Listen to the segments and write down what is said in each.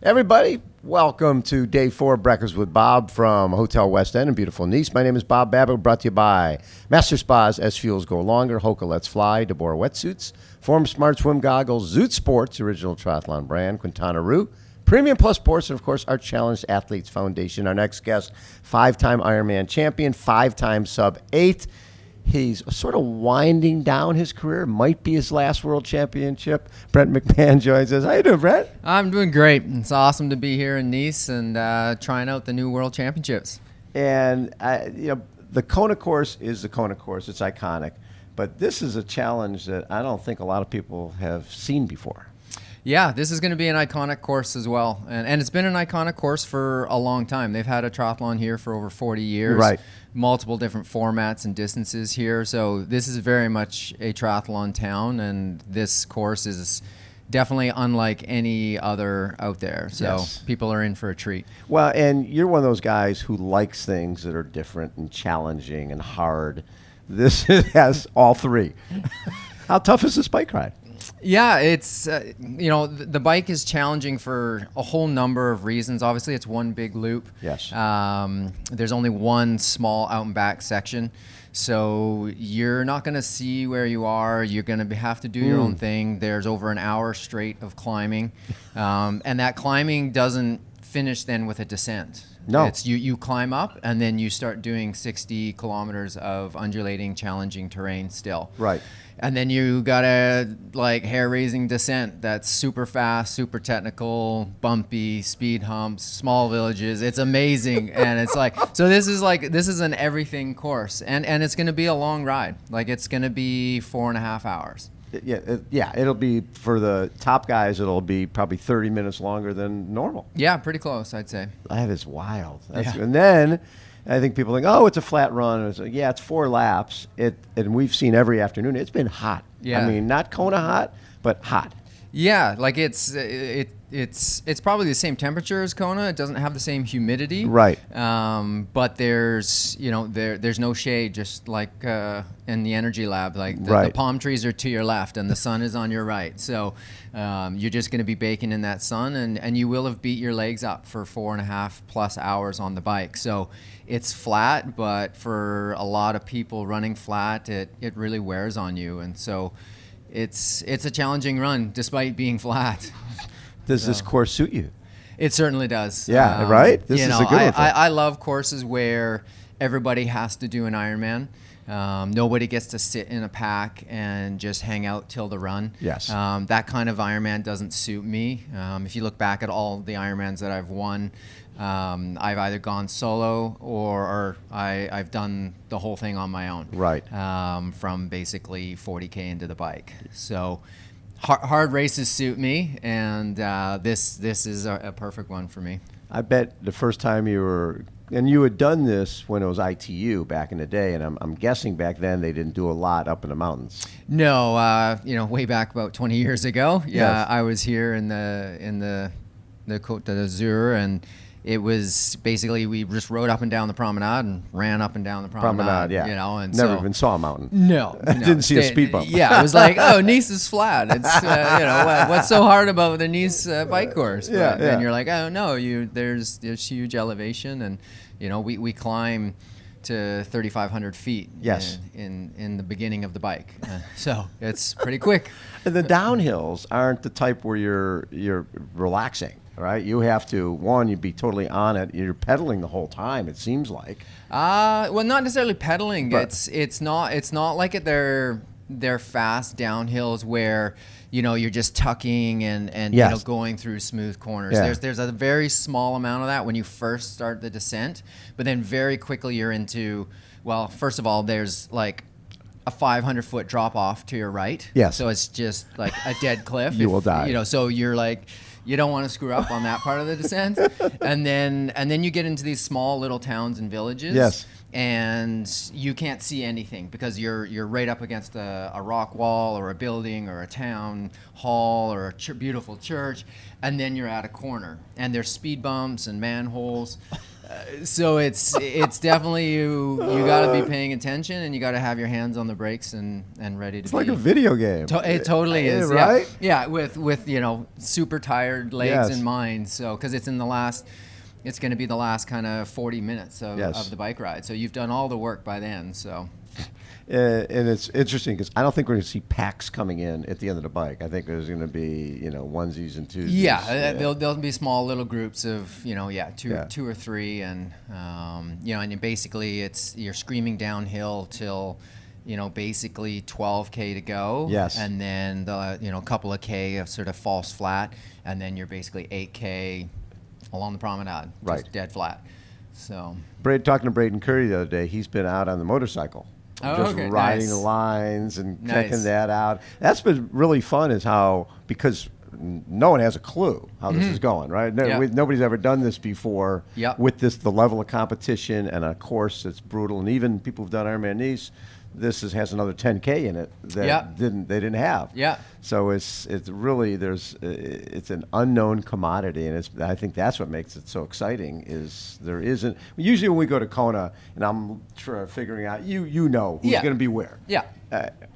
Everybody, welcome to Day 4 Breakfast with Bob from Hotel West End in beautiful Nice. My name is Bob Babbitt, brought to you by Master Spas, SFuels Go Longer, HOKA Let's Fly, deboer wetsuits, Form Smart Swim Goggles, Zoot Sports, original triathlon brand, Quintana Roux, Premium Plus Sports, and of course our Challenged Athletes Foundation. Our next guest, 5-time Ironman champion, 5-time sub-8. He's sort of winding down his career. Might be his last world championship. Brent McMahon joins us. How you doing, Brent? I'm doing great. It's awesome to be here in Nice and trying out the new world championships. And the Kona course is the Kona course. It's iconic. But this is a challenge that I don't think a lot of people have seen before. Yeah, this is going to be an iconic course as well. And it's been an iconic course for a long time. They've had a triathlon here for over 40 years. Right. Multiple different formats and distances here. So this is very much a triathlon town, and this course is definitely unlike any other out there. So Yes. people are in for a treat. Well, and you're one of those guys who likes things that are different and challenging and hard. This has all three. How tough is this bike ride? Yeah, it's, the bike is challenging for a whole number of reasons. Obviously, it's one big loop. Yes. There's only one small out and back section. So you're not going to see where you are. You're going to have to do your own thing. There's over an hour straight of climbing. And that climbing doesn't finish then with a descent. No. It's you climb up and then you start doing 60 kilometers of undulating, challenging terrain still. Right. And then you got a hair-raising descent that's super fast, super technical, bumpy, speed humps, small villages. It's amazing. And it's this is an everything course. And it's going to be a long ride. It's going to be 4.5 hours. Yeah, it'll be, for the top guys, it'll be probably 30 minutes longer than normal. Yeah, pretty close, I'd say. That is wild. Yeah. And then I think people think, oh, it's a flat run. And it's 4 laps. And we've seen every afternoon. It's been hot. Yeah. I mean, not Kona hot, but hot. Yeah, it's probably the same temperature as Kona. It doesn't have the same humidity. Right. But there's no shade, just like in the energy lab. The palm trees are to your left and the sun is on your right. So you're just going to be baking in that sun, and you will have beat your legs up for 4.5 plus hours on the bike. So it's flat, but for a lot of people running flat, it really wears on you. And so it's a challenging run despite being flat. Does this course suit you? It certainly does. Yeah, right? This is a good one. I love courses where everybody has to do an Ironman. Nobody gets to sit in a pack and just hang out till the run. Yes. That kind of Ironman doesn't suit me. If you look back at all the Ironmans that I've won, I've either gone solo or I've done the whole thing on my own. Right. From basically 40K into the bike. So hard races suit me, and this is a perfect one for me. I bet the first time you had done this when it was ITU back in the day, and I'm guessing back then they didn't do a lot up in the mountains. No, way back about 20 years ago. Yeah, Yes. I was here in the Côte d'Azur, and it was basically we just rode up and down the promenade and ran up and down the promenade. Yeah. And Never even saw a mountain. No. Didn't see a speed bump. Yeah, it was like, oh, Nice is flat. It's what's so hard about the Nice bike course? But then you're like, oh no, there's huge elevation, and we climb to 3,500 feet. Yes. In the beginning of the bike, so it's pretty quick. And the downhills aren't the type where you're relaxing. Right, you have to you'd be totally on it. You're pedaling the whole time. It seems like. Well, not necessarily pedaling. But It's not like they're fast downhills where you're just tucking and Yes. going through smooth corners. Yeah. There's a very small amount of that when you first start the descent, but then very quickly you're into, well, first of all, there's like a 500-foot drop off to your right. Yes. So it's just like a dead cliff. You will die. So you're like, you don't want to screw up on that part of the descent. And then you get into these small little towns and villages. Yes. and you can't see anything because you're right up against a rock wall or a building or a town hall or a beautiful church, and then you're at a corner and there's speed bumps and manholes. So it's definitely you got to be paying attention, and you got to have your hands on the brakes and ready to. It's like a video game. It totally is, right? Yeah, with super tired legs in mind. So because it's going to be the last kind of 40 minutes of the bike ride. So you've done all the work by then. So. And it's interesting because I don't think we're going to see packs coming in at the end of the bike. I think there's going to be, onesies and twosies. Yeah. There'll be small little groups of, two or three. And, and basically you're screaming downhill till, basically 12K to go. Yes. And then the, couple of K of sort of false flat. And then you're basically 8K along the promenade. Right. Just dead flat. So. Talking to Braden Curry the other day, he's been out on the motorcycle. Just riding the lines and checking that out. That's been really fun is how, because no one has a clue how this is going, right? Nobody's ever done this before with the level of competition and a course that's brutal. And even people who've done Ironman Nice, has another 10K in it that they didn't have. Yeah. So it's really it's an unknown commodity, and I think that's what makes it so exciting. Is there isn't usually when we go to Kona and I'm figuring out who's going to be where. Yeah.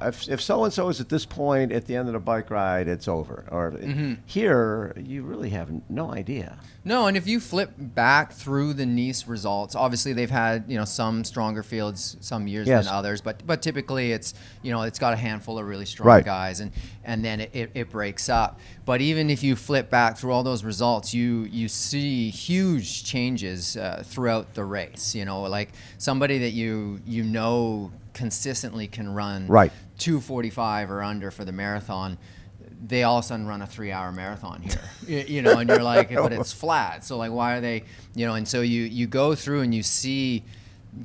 If so and so is at this point at the end of the bike ride, it's over. Or here, you really have no idea. No, and if you flip back through the Nice results, obviously they've had some stronger fields some years than others, but typically it's it's got a handful of really strong guys, and then it breaks up. But even if you flip back through all those results, you see huge changes throughout the race. Like somebody that you consistently can run 2:45 or under for the marathon, they all of a sudden run a 3-hour marathon here, and you're like, but it's flat. So like, why are they, and so you go through and you see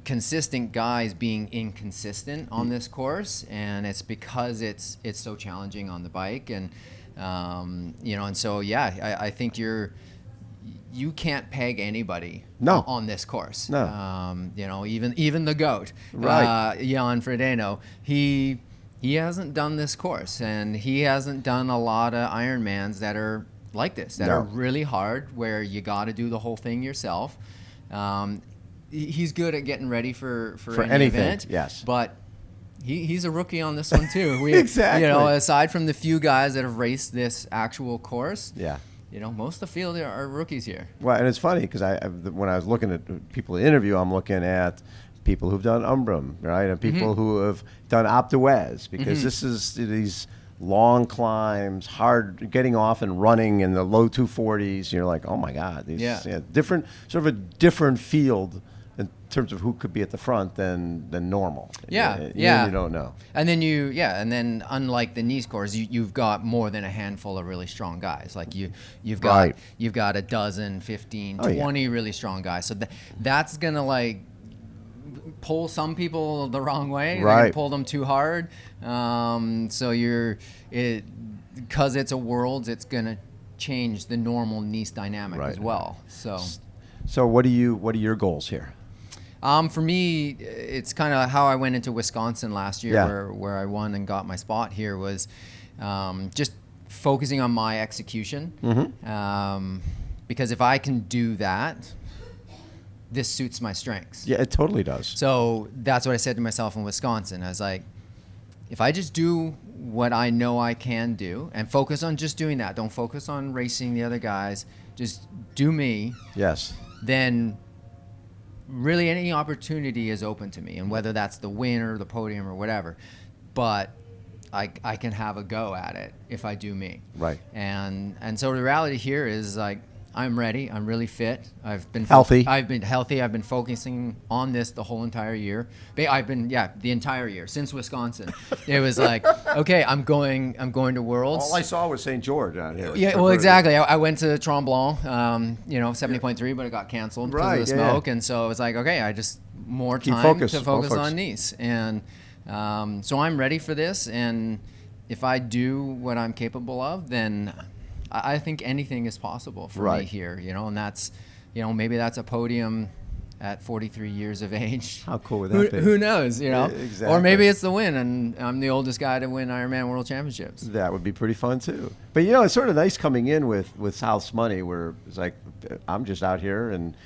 consistent guys being inconsistent on this course, and it's because it's so challenging on the bike, and and so I think you can't peg anybody on this course. No. Even the GOAT, Jan Frodeno, he hasn't done this course, and he hasn't done a lot of Ironmans that are like this, that are really hard, where you got to do the whole thing yourself. He's good at getting ready for any event, but he's a rookie on this one too. Exactly. Aside from the few guys that have raced this actual course, most of the field are rookies here. Well, and it's funny because when I was looking at people to interview, I'm looking at people who've done Umbrum, right, and people who have done Alpe d'Huez, because this is these long climbs, hard getting off and running in the low 240s. You're like, oh my God, these different, sort of a different field in terms of who could be at the front than normal. You don't know. And then and then unlike the Nice course, you've got more than a handful of really strong guys. Like you've got a dozen, 15, 20 really strong guys. So that's gonna like pull some people the wrong way. They're gonna pull them too hard. So because it's a Worlds, it's gonna change the normal Nice dynamic as well. So what are your goals here? For me, it's kind of how I went into Wisconsin last year, where I won and got my spot here, was just focusing on my execution. Because if I can do that, this suits my strengths. Yeah, it totally does. So that's what I said to myself in Wisconsin. I was like, if I just do what I know I can do and focus on just doing that, don't focus on racing the other guys, just do me. Yes. Then really any opportunity is open to me, and whether that's the win or the podium or whatever, but I can have a go at it if I do me. Right. And so the reality here is like, I'm ready. I'm really fit. I've been healthy. I've been healthy. I've been focusing on this the whole entire year. The entire year since Wisconsin. It was like, okay, I'm going to Worlds. All I saw was St. George out here. Yeah, well, exactly. I went to Tremblant, 70.3, but it got canceled because of the smoke, and so it was like, okay, I just more time to focus on Nice, and so I'm ready for this, and if I do what I'm capable of, then I think anything is possible for me here, and that's, maybe that's a podium at 43 years of age. How cool would that be? Who knows, you know? Exactly. Or maybe it's the win, and I'm the oldest guy to win Ironman World Championships. That would be pretty fun too. But you know, it's sort of nice coming in with South's money, where it's like I'm just out here and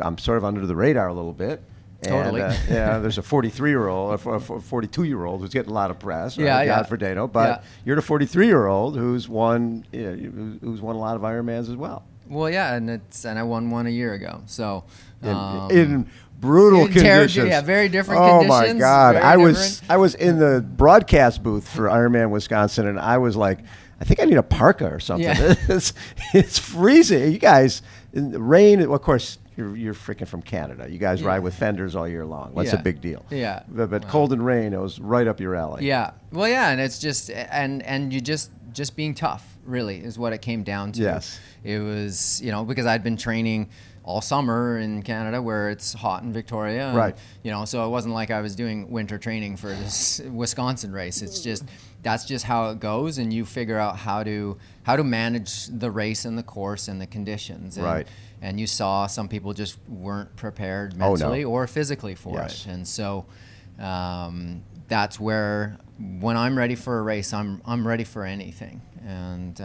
I'm sort of under the radar a little bit. And, totally. Yeah, there's a 43-year-old, a 42-year-old who's getting a lot of press. Yeah, right? yeah. God for Dano, but you're the 43-year-old who's won, who's won a lot of Ironmans as well. Well, yeah, and I won one a year ago. So in brutal conditions. Yeah, very different conditions. Oh conditions. my God, I was in the Mm-hmm. broadcast booth for Ironman Wisconsin, and I was like, I think I need a parka or something. Yeah. It's freezing. You guys, in the rain. Well, of course, you're freaking from Canada. You guys ride with fenders all year long. That's a big deal. Yeah. But cold and rain, it was right up your alley. Yeah. Well, yeah, and it's just and you just being tough really is what it came down to. Yes. It was, you know, because I'd been training all summer in Canada where it's hot in Victoria. And, right. You know, so it wasn't like I was doing winter training for this Wisconsin race. It's just, that's just how it goes, and you figure out how to manage the race and the course and the conditions. And, right. And you saw some people just weren't prepared mentally or physically for it. And so that's where, when I'm ready for a race, I'm ready for anything. And,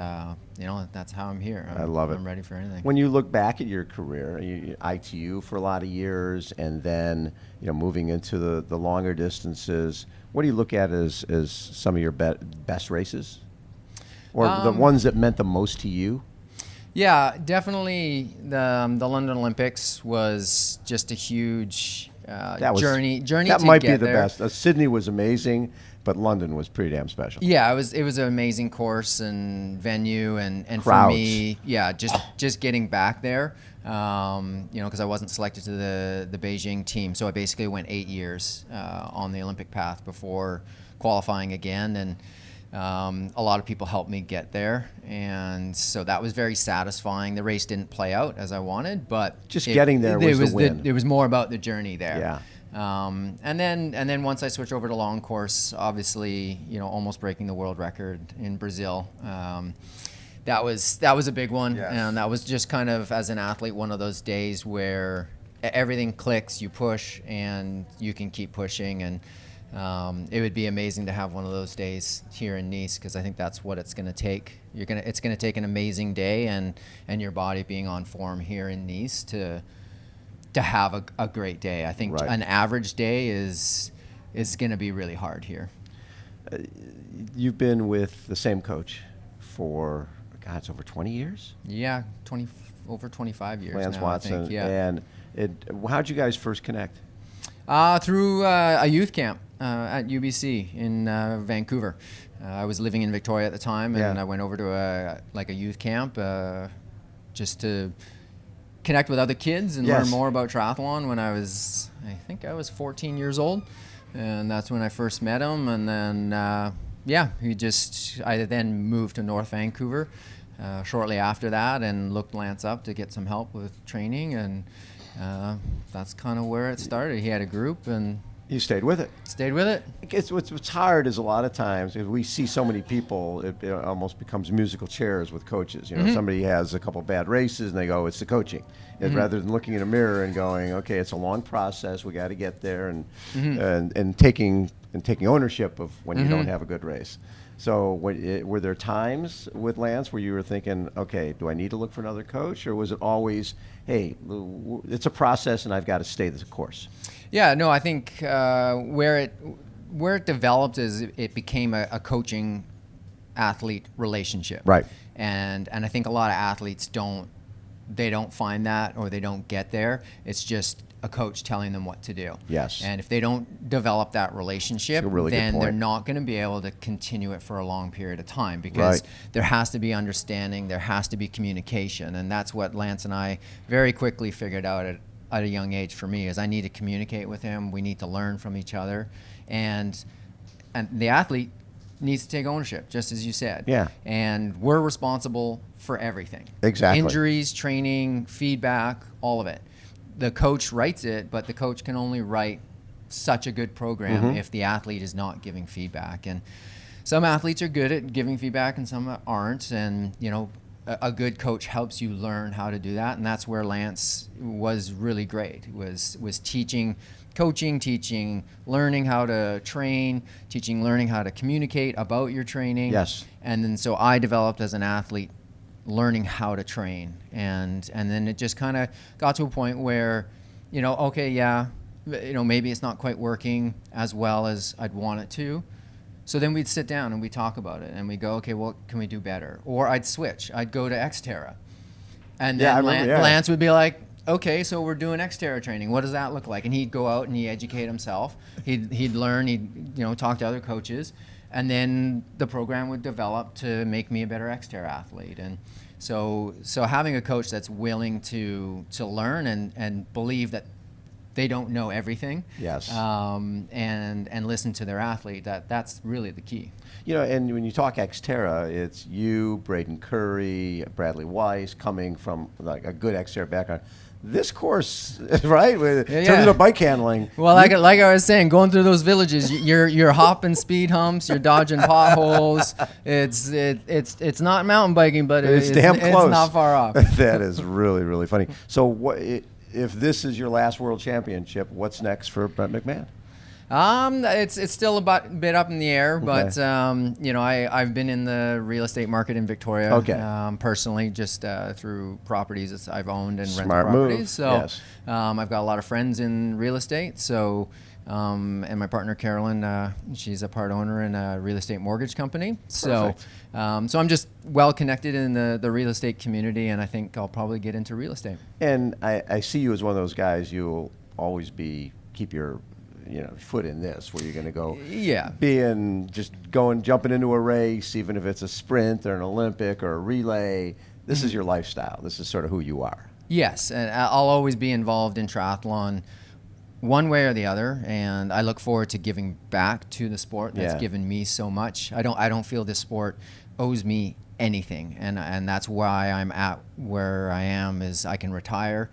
you know, that's how I'm here. I love it. I'm ready for anything. When you look back at your career, ITU for a lot of years, and then, you know, moving into the longer distances, what do you look at as some of your best races? Or the ones that meant the most to you? Yeah, definitely the London Olympics was just a huge journey that to might get be the there. best. Sydney was amazing, but London was pretty damn special. Yeah, it was an amazing course and venue, and crowds. For me, yeah, just getting back there, you know, because I wasn't selected to the Beijing team, so I basically went 8 years on the Olympic path before qualifying again, and a lot of people helped me get there, and so that was very satisfying. The race didn't play out as I wanted, but just getting there was the win. It was more about the journey there. Yeah. And then once I switched over to long course, obviously, you know, almost breaking the world record in Brazil. That was a big one, and that was just kind of, as an athlete, one of those days where everything clicks, you push, and you can keep pushing. And it would be amazing to have one of those days here in Nice, because I think that's what it's going to take. It's going to take an amazing day and your body being on form here in Nice to have a great day. I think an average day is going to be really hard here. You've been with the same coach for, God, it's over 20 years? Yeah, over 25 years Lance now, Watson. I think, yeah. And how'd you guys first connect? Through a youth camp at UBC in Vancouver. I was living in Victoria at the time, and I went over to a youth camp just to connect with other kids and learn more about triathlon when I think I was 14 years old, and that's when I first met him. And then I then moved to North Vancouver shortly after that, and looked Lance up to get some help with training, and that's kind of where it started. He had a group, and you stayed with it. Stayed with it. What's hard is a lot of times, if we see so many people, it almost becomes musical chairs with coaches. You know, somebody has a couple bad races and they go, it's the coaching. Rather than looking in a mirror and going, okay, it's a long process, we got to get there, and taking ownership of when you don't have a good race. So were there times with Lance where you were thinking, okay, do I need to look for another coach? Or was it always, hey, it's a process and I've got to stay the course? Yeah, no, I think where it developed is it became a coaching athlete relationship. Right. And I think a lot of athletes don't find that, or they don't get there. It's just a coach telling them what to do. Yes. And if they don't develop that relationship, then they're not going to be able to continue it for a long period of time, because there has to be understanding, there has to be communication, and that's what Lance and I very quickly figured out at a young age. For me, is I need to communicate with him. We need to learn from each other, and the athlete needs to take ownership, just as you said. Yeah. And we're responsible for everything. Exactly. Injuries, training, feedback, all of it. The coach writes it, but the coach can only write such a good program if the athlete is not giving feedback. And some athletes are good at giving feedback and some aren't. And, you know, a good coach helps you learn how to do that, and that's where Lance was really great. Was teaching, coaching, teaching, learning how to train, teaching, learning how to communicate about your training. Yes. And then so I developed as an athlete, learning how to train, and then it just kind of got to a point where, okay, yeah, maybe it's not quite working as well as I'd want it to. So then we'd sit down and we'd talk about it, and we'd go, okay, what can we do better? Or I'd switch. I'd go to XTERRA. And then Lance would be like, okay, so we're doing XTERRA training. What does that look like? And he'd go out and he'd educate himself. He'd learn, he'd talk to other coaches. And then the program would develop to make me a better XTERRA athlete. And so having a coach that's willing to learn and believe that they don't know everything. Yes. And listen to their athlete. That's really the key. And when you talk XTERRA, it's you, Braden Curry, Bradley Weiss, coming from like a good XTERRA background. This course, right? In terms of bike handling. Well, like I was saying, going through those villages, you're hopping speed humps, you're dodging potholes. It's not mountain biking, but it's damn close. It's not far off. That is really, really funny. So if this is your last World Championship, what's next for Brent McMahon? It's still a bit up in the air, okay. But I've been in the real estate market in Victoria, okay. Personally, just through properties that I've owned and rented Smart properties. Move. So yes. I've got a lot of friends in real estate. So and my partner Carolyn, she's a part owner in a real estate mortgage company. So so I'm just well connected in the real estate community, and I think I'll probably get into real estate. And I see you as one of those guys. You'll always keep your foot in this, where you're going to go, jumping into a race, even if it's a sprint or an Olympic or a relay. This is your lifestyle. This is sort of who you are. Yes, and I'll always be involved in triathlon, one way or the other, and I look forward to giving back to the sport that's given me so much. I don't feel this sport owes me anything, and that's why I'm at where I am. Is I can retire.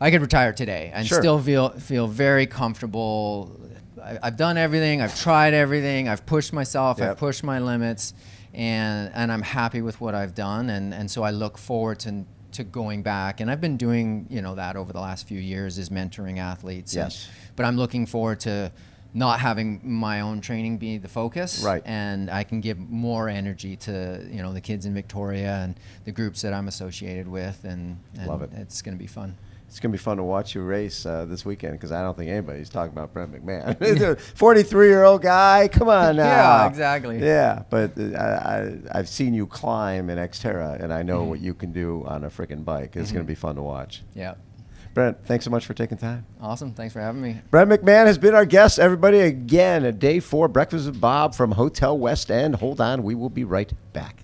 I could retire today and still feel very comfortable. I've done everything. I've tried everything. I've pushed myself. I've pushed my limits, and I'm happy with what I've done. And so I look forward to going back. And I've been doing that over the last few years, is mentoring athletes. Yes. But I'm looking forward to not having my own training be the focus. Right. And I can give more energy to the kids in Victoria and the groups that I'm associated with. And love it. It's going to be fun. It's going to be fun to watch you race this weekend, because I don't think anybody's talking about Brent McMahon. 43-year-old guy, come on now. Yeah, exactly. Yeah, but I've seen you climb in XTERRA, and I know what you can do on a freaking bike. It's going to be fun to watch. Yeah. Brent, thanks so much for taking time. Awesome. Thanks for having me. Brent McMahon has been our guest, everybody. Again, a day 4 Breakfast with Bob from Hotel West End. Hold on. We will be right back.